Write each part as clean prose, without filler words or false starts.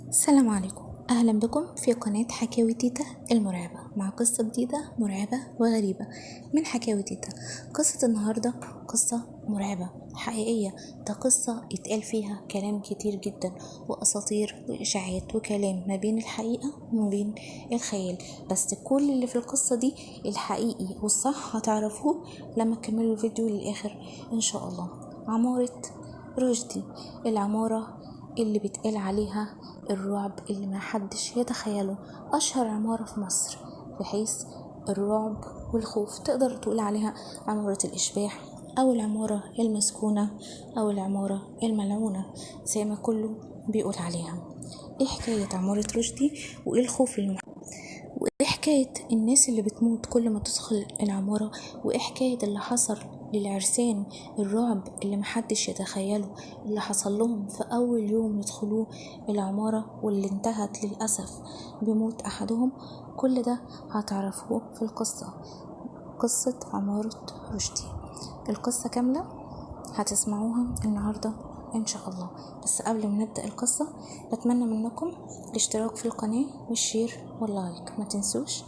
السلام عليكم، أهلا بكم في قناة حكاوي تيتا المرعبة مع قصة جديدة مرعبة وغريبة من حكاوي تيتا. قصة النهاردة قصة مرعبة حقيقية، ده قصة يتقال فيها كلام كتير جدا وأساطير وإشاعات وكلام ما بين الحقيقة وما بين الخيال، بس كل اللي في القصة دي الحقيقي والصح هتعرفوه لما تكملوا الفيديو للآخر إن شاء الله. عمارة رشدي، العمارة اللي بيتقال عليها الرعب اللي ما حدش يتخيله، أشهر عمارة في مصر بحيث الرعب والخوف. تقدر تقول عليها عمارة الإشباح أو العمارة المسكونة أو العمارة الملعونة زي ما كله بيقول عليها. إيه حكاية عمارة رشدي وإيه الخوف وإيه حكاية الناس اللي بتموت كل ما تدخل العمارة، وإيه حكاية اللي حصل للعرسان الرعب اللي محدش يتخيله اللي حصل لهم في أول يوم يدخلوه العمارة واللي انتهت للأسف بموت أحدهم. كل ده هتعرفوه في القصة، قصة عمارة رشدي. القصة كاملة هتسمعوها النهاردة إن شاء الله، بس قبل ما نبدأ القصة بتمنى منكم الاشتراك في القناة والشير واللايك، ما تنسوش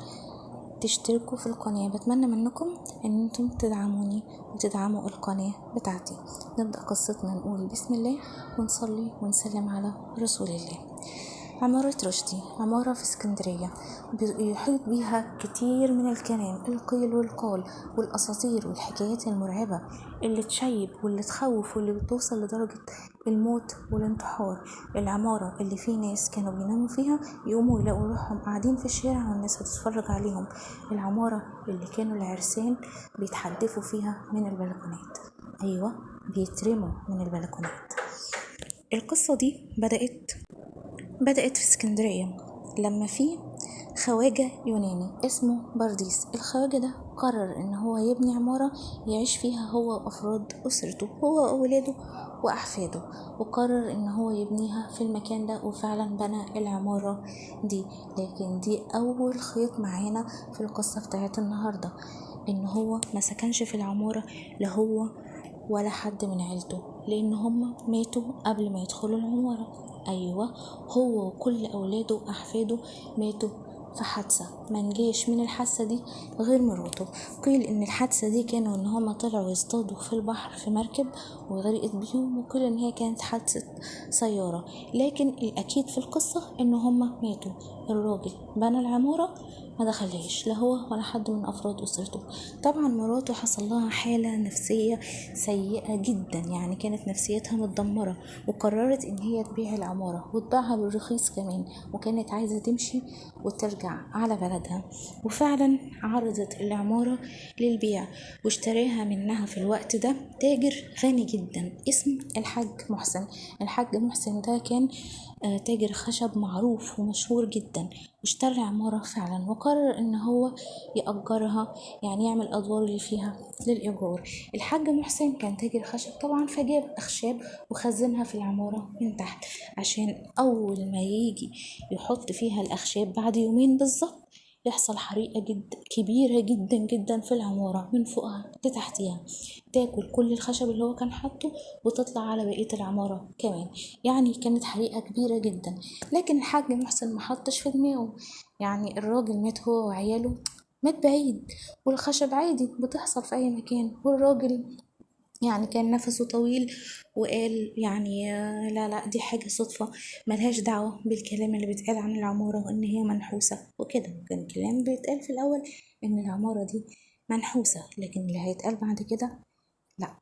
تشتركوا في القناة. بتمنى منكم ان انتم تدعموني وتدعموا القناة بتاعتي. نبدأ قصتنا، نقول بسم الله ونصلي ونسلم على رسول الله. عمارة رشدي عمارة في اسكندرية يحيط بيها كتير من الكلام، القيل والقال والأساطير والحكايات المرعبة اللي تشيب واللي تخوف واللي بتوصل لدرجة الموت والانتحار. العمارة اللي فيه ناس كانوا بيناموا فيها يقوموا يلاقوا روحهم قاعدين في الشارع والناس هتتفرج عليهم. العمارة اللي كانوا العرسان بيتحدفوا فيها من البلكونات، أيوة بيترموا من البلكونات. القصة دي بدأت في اسكندرية لما في خواجة يوناني اسمه برديس. الخواجة ده قرر ان هو يبني عمارة يعيش فيها هو وافراد اسرته، هو واولاده واحفاده، وقرر ان هو يبنيها في المكان ده وفعلا بنى العمارة دي. لكن دي اول خيط معانا في القصة بتاعت النهاردة، ان هو ما سكنش في العمارة لا هو ولا حد من عيلته، لان هم ماتوا قبل ما يدخلوا العمارة. ايوه، هو وكل اولاده واحفاده ماتوا في حادثة، ما نجيش من الحادثة دي غير مراته. قيل ان الحادثة دي كانوا ان هما طلعوا يصطادوا في البحر في مركب وغرقت بيهم، وقيل ان هي كانت حادثة سيارة، لكن الاكيد في القصة ان هما ماتوا. الراجل بنى العمارة ما دخلهاش لا هو ولا حد من افراد اسرته. طبعا مراته حصل لها حالة نفسية سيئة جدا، يعني كانت نفسيتها متدمرة، وقررت ان هي تبيع العمارة وتبيعها بالرخيص كمان، وكانت عايزة تمشي وترجع على بلدها. وفعلا عرضت العمارة للبيع واشتراها منها في الوقت ده تاجر غني جدا اسمه الحاج محسن. الحاج محسن ده كان تاجر خشب معروف ومشهور جدا، واشترى العمارة فعلا وقرر ان هو يأجرها، يعني يعمل الادوار اللي فيها للإيجار. الحاج محسن كان تاجر خشب طبعا، فجاب أخشاب وخزنها في العمارة من تحت، عشان أول ما يجي يحط فيها الأخشاب بعد يومين بالظبط يحصل حريقة كبيرة جدا جدا في العمارة من فوقها لتحتها، تاكل كل الخشب اللي هو كان حاطه وتطلع على بقية العمارة كمان. يعني كانت حريقة كبيرة جدا، لكن الحاج محسن ما حطش في دماغه، يعني الراجل مات هو وعياله، مات بعيد، والخشب عادي بتحصل في أي مكان، والراجل يعني كان نفسه طويل وقال يعني لا لا دي حاجة صدفة ملهاش دعوة بالكلام اللي بيتقال عن العمارة وإن هي منحوسة وكده. كان كلام بيتقال في الأول إن العمارة دي منحوسة، لكن اللي هيتقال بعد كده لا،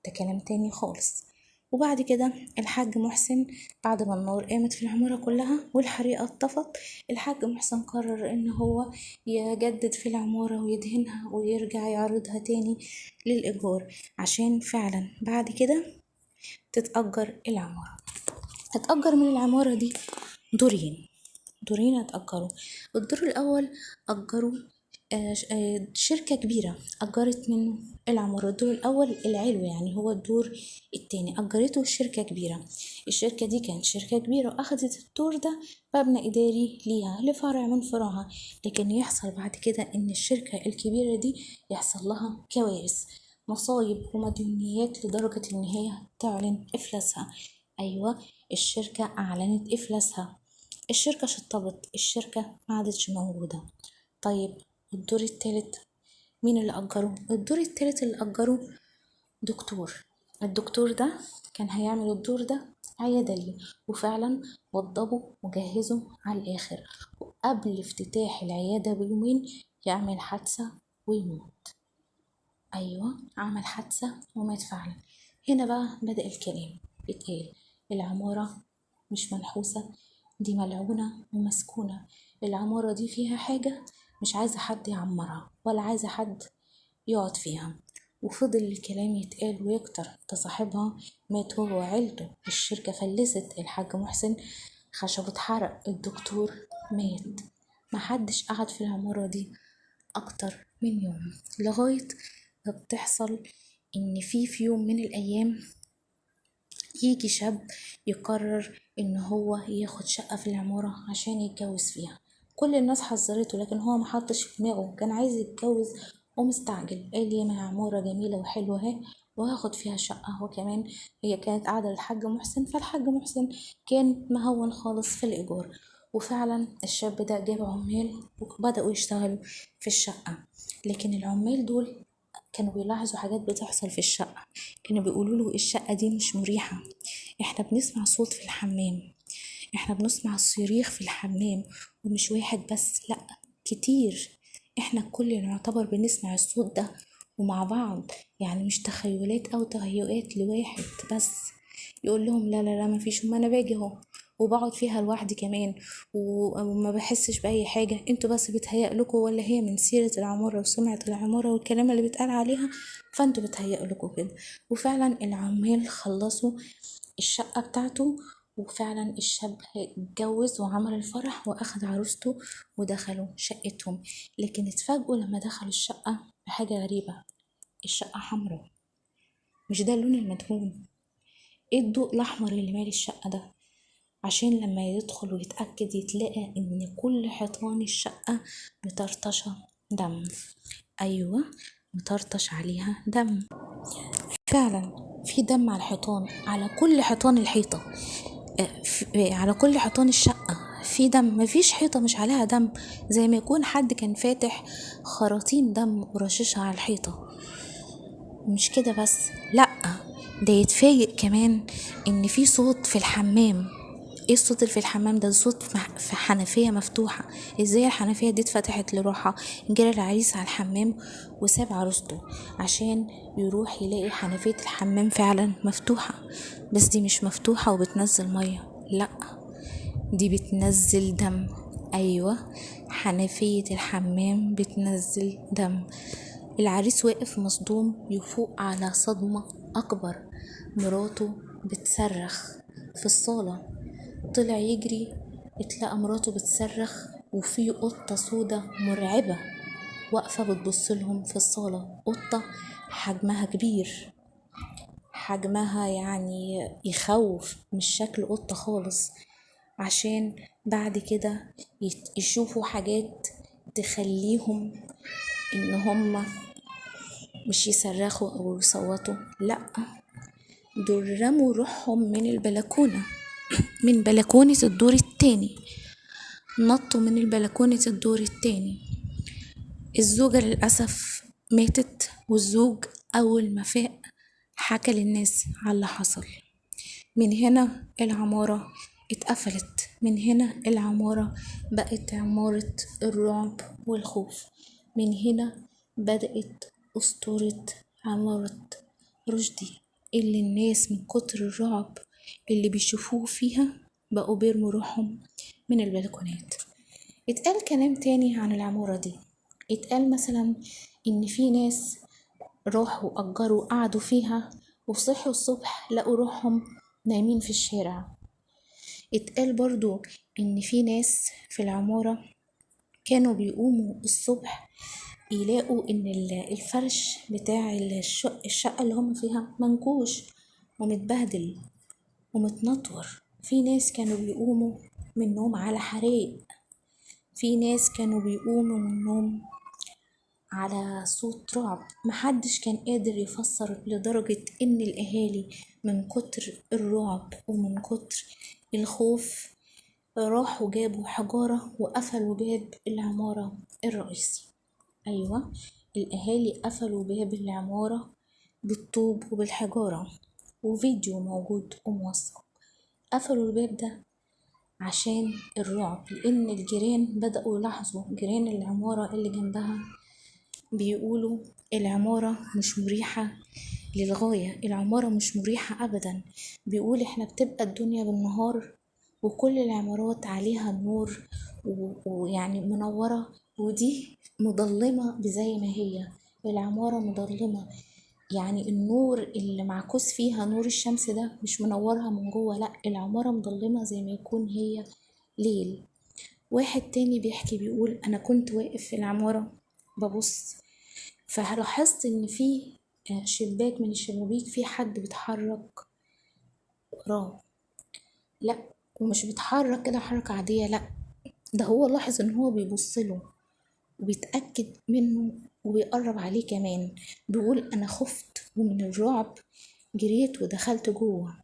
ده كلام تاني خالص. وبعد كده الحاج محسن بعد ما النار قامت في العمارة كلها والحريقة اتطفت، الحاج محسن قرر ان هو يجدد في العمارة ويدهنها ويرجع يعرضها تاني للإيجار، عشان فعلا بعد كده تتأجر العمارة. اتأجر من العمارة دي دورين اتأجروا. الدور الأول أجروا شركة كبيرة أجرت منه العمارة. الدور الأول العلوي، يعني هو الدور التاني أجرته شركة كبيرة. الشركة دي كانت شركة كبيرة وأخدت الدور ده مبنى إداري ليها لفرع من فروعها، لكن يحصل بعد كده إن الشركة الكبيرة دي يحصل لها كوارث، مصايب ومديونيات لدرجة إن هي تعلن إفلاسها. أيوة، الشركة أعلنت إفلاسها. الشركة شطبت، الشركة ما عادتش موجودة. طيب الدور التالت مين اللي أجره؟ الدور التالت اللي أجره دكتور. الدكتور ده كان هيعمل الدور ده عيادة ليه، وفعلا وضبه وجهزه على الآخر، وقبل افتتاح العيادة بيومين يعمل حادثة ويموت. أيوة، عمل حادثة ومات فعلا. هنا بقى بدأ الكلام يتقال: العمارة مش منحوسة، دي ملعونة ومسكونة. العمارة دي فيها حاجة مش عايزة حد يعمرها ولا عايزة حد يقعد فيها. وفضل الكلام يتقال ويكتر، ده صاحبها مات هو وعيلته، الشركة فلست، الحاج محسن خشبه اتحرق، الدكتور مات. محدش قعد في العمارة دي أكتر من يوم، لغاية ما بتحصل إن في يوم من الأيام يجي شاب يقرر إن هو ياخد شقة في العمارة عشان يتجوز فيها. كل الناس حذرته لكن هو محطش في دماغه، كان عايز يتجوز ومستعجل. قال لي ما عمارة جميلة وحلوة اهي وهاخد فيها شقة. وكمان هي كانت قاعدة للحاج محسن، فالحاج محسن كان مهون خالص في الإيجار. وفعلا الشاب ده جاب عمال وبدأوا يشتغلوا في الشقة. لكن العمال دول كانوا بيلاحظوا حاجات بتحصل في الشقة. كانوا بيقولوا له الشقة دي مش مريحة، احنا بنسمع صوت في الحمام، احنا بنسمع صريخ في الحمام، ومش واحد بس، لأ كتير. احنا الكل نعتبر بنسمع الصوت ده ومع بعض، يعني مش تخيلات او تهيؤات لواحد بس. يقول لهم لا لا لا مفيش، وما انا باجي اهو وبقعد فيها لوحدي كمان وما بحسش بأي حاجة، انتوا بس بتهيأ لكم، ولا هي من سيرة العمارة وسمعة العمارة والكلام اللي بيتقال عليها فانتوا بتهيأ لكم كده. وفعلا العمال خلصوا الشقة بتاعته، وفعلا الشاب اتجوز وعمل الفرح واخد عروسته ودخلوا شقتهم. لكن اتفاجئوا لما دخلوا الشقة بحاجة غريبة: الشقة حمراء، مش ده اللون المدهون. ايه الضوء الاحمر اللي مالي الشقة ده؟ عشان لما يدخل ويتأكد يتلاقى ان كل حيطان الشقة مطرطشة دم. ايوه، مطرطش عليها دم فعلا، في دم على الحيطان، على كل حيطان الحيطة، على كل حيطان الشقة في دم، مفيش حيطة مش عليها دم، زي ما يكون حد كان فاتح خراطيم دم ورششها على الحيطة. مش كده بس، لأ، ده يتفاجئ كمان ان في صوت في الحمام. ايه الصوت اللي في الحمام ده؟ صوت في حنفية مفتوحة. ازاي الحنفية دي اتفتحت لروحها؟ جرى العريس على الحمام وساب عروسته عشان يروح يلاقي حنفية الحمام فعلا مفتوحة، بس دي مش مفتوحة وبتنزل مية، لأ، دي بتنزل دم. ايوه، حنفية الحمام بتنزل دم. العريس واقف مصدوم، يفوق على صدمة اكبر، مراته بتصرخ في الصالة. طلع يجري، اتلقى مراته بتصرخ وفي قطة سودة مرعبة واقفة بتبصلهم في الصالة. قطة حجمها كبير، حجمها يعني يخوف، مش شكل قطة خالص، عشان بعد كده يشوفوا حاجات تخليهم ان هم مش يصرخوا او يصوتوا، لا، دول رموا روحهم من البلكونة، من بلكونة الدور التاني، نطوا من البلكونة الدور التاني. الزوجة للأسف ماتت، والزوج أول ما فاق حكى للناس على اللي حصل. من هنا العمارة اتقفلت، من هنا العمارة بقت عمارة الرعب والخوف، من هنا بدأت أسطورة عمارة رشدي، اللي الناس من كتر الرعب اللي بيشوفوه فيها بقوا بيرموا روحهم من البلكونات. اتقال كلام تاني عن العمارة دي، اتقال مثلا إن في ناس راحوا أجروا قعدوا فيها وصحوا الصبح لقوا روحهم نايمين في الشارع. اتقال برضو إن في ناس في العمارة كانوا بيقوموا الصبح يلاقوا إن الفرش بتاع الشقة اللي هم فيها منكوش ومتبهدل ومتنطور. في ناس كانوا بيقوموا من النوم على حريق، في ناس كانوا بيقوموا من النوم على صوت رعب محدش كان قادر يفسر، لدرجة ان الاهالي من كتر الرعب ومن كتر الخوف راحوا جابوا حجارة وقفلوا باب العمارة الرئيسي. أيوة، الأهالي قفلوا باب العمارة بالطوب وبالحجارة، وفيديو موجود وموثق. قفلوا الباب ده عشان الرعب، لأن الجيران بدأوا يلاحظوا، جيران العمارة اللي جنبها بيقولوا العمارة مش مريحة للغاية، العمارة مش مريحة أبدا. بيقول احنا بتبقى الدنيا بالنهار وكل العمارات عليها النور ويعني منورة، ودي مظلمة بزي ما هي العمارة مظلمة، يعني النور اللي معكوس فيها نور الشمس ده مش منورها من جوه، لا العمارة مظلمة زي ما يكون هي ليل. واحد تاني بيحكي بيقول أنا كنت واقف في العمارة ببص، فلاحظت إن في شباك من الشبابيك في حد بيتحرك وراه، لا ومش بيتحرك كده حركة عادية، لا ده هو لاحظ إن هو بيبصله وبيتأكد منه وبيقرب عليه كمان. بيقول أنا خفت ومن الرعب جريت ودخلت جوه،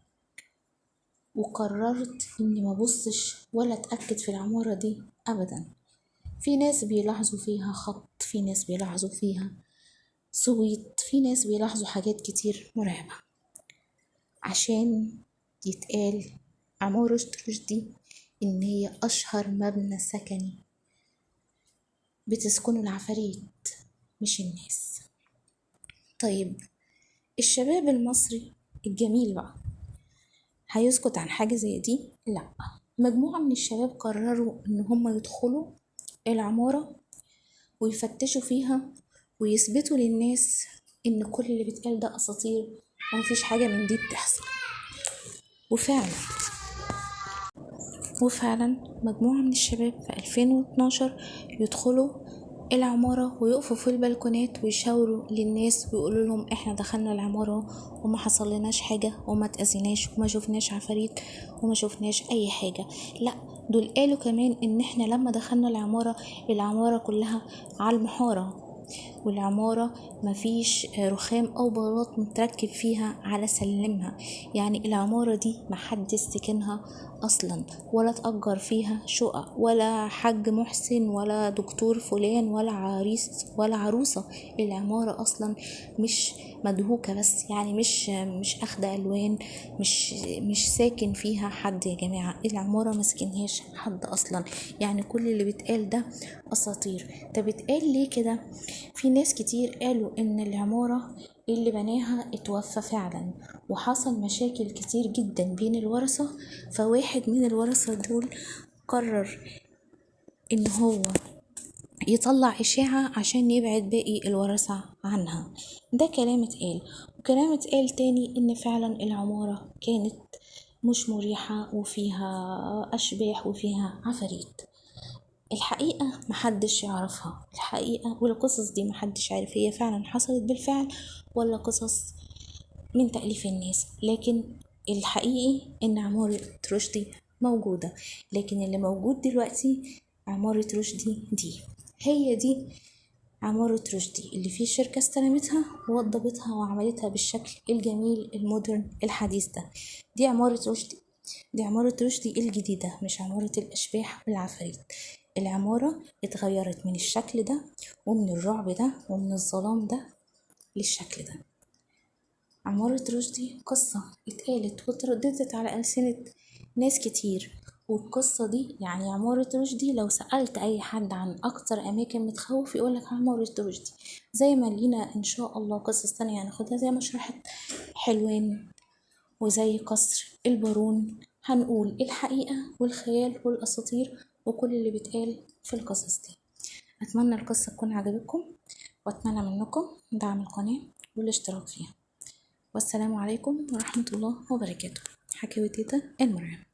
وقررت إني مبصش ولا أتأكد في العمارة دي أبدا. في ناس بيلاحظوا فيها خط، في ناس بيلاحظوا فيها صويت، في ناس بيلاحظوا حاجات كتير مرعبة. عشان يتقال عمارة رشدي إن هي أشهر مبنى سكني بتسكنه العفاريت مش الناس. طيب الشباب المصري الجميل بقى هيسكت عن حاجة زي دي؟ لا، مجموعة من الشباب قرروا إن هم يدخلوا العمارة ويفتشوا فيها ويثبتوا للناس إن كل اللي بيتقال ده أساطير ومفيش حاجة من دي بتحصل. وفعلا مجموعة من الشباب في 2012 يدخلوا العمارة ويقفوا في البلكونات ويشاوروا للناس ويقولوا لهم احنا دخلنا العمارة وما حصل لناش حاجة وما تأذيناش وما شفناش عفاريت وما شفناش اي حاجة. لا، دول قالوا كمان ان احنا لما دخلنا العمارة كلها على المحارة، والعمارة مفيش رخام أو بلاط متركب فيها على سلمها، يعني العمارة دي محدش سكنها أصلا ولا تأجر فيها شقق ولا حاج محسن ولا دكتور فلان ولا عريس ولا عروسة. العمارة أصلا مش مدهوكة بس، يعني مش أخدة ألوان، مش ساكن فيها حد يا جماعة، العمارة مسكنهاش حد أصلا. يعني كل اللي بيتقال ده أساطير. ده بيتقال ليه كده؟ في ناس كتير قالوا إن العمارة اللي بناها اتوفى فعلا وحصل مشاكل كتير جدا بين الورثة، فواحد من الورثة دول قرر إن هو يطلع إشاعة عشان يبعد باقي الورثة عنها. ده كلام اتقال. وكلام اتقال تاني إن فعلا العمارة كانت مش مريحة وفيها أشباح وفيها عفاريت. الحقيقة محدش يعرفها، الحقيقة والقصص دي محدش عارف هي فعلا حصلت بالفعل ولا قصص من تأليف الناس، لكن الحقيقي إن عمارة رشدي موجودة. لكن اللي موجود دلوقتي عمارة رشدي دي، هي دي عمارة رشدي اللي فيه شركة استلمتها ووضبتها وعملتها بالشكل الجميل المودرن الحديث ده. دي عمارة رشدي، دي عمارة رشدي الجديدة، مش عمارة الأشباح والعفاريت. العمارة اتغيرت من الشكل ده ومن الرعب ده ومن الظلام ده للشكل ده. عمارة رشدي قصة اتقالت وترددت على ألسنة ناس كتير، والقصة دي يعني عمارة رشدي لو سألت أي حد عن أكتر أماكن متخوف يقولك عمارة رشدي. زي ما لينا إن شاء الله قصص تانية هناخدها زي مشرحة حلوان وزي قصر البارون، هنقول الحقيقة والخيال والأساطير وكل اللي بيتقال في القصص دي. أتمنى القصة تكون عجبتكم، وأتمنى منكم دعم القناة والاشتراك فيها. والسلام عليكم ورحمة الله وبركاته. حكاوي تيتا المرعبة.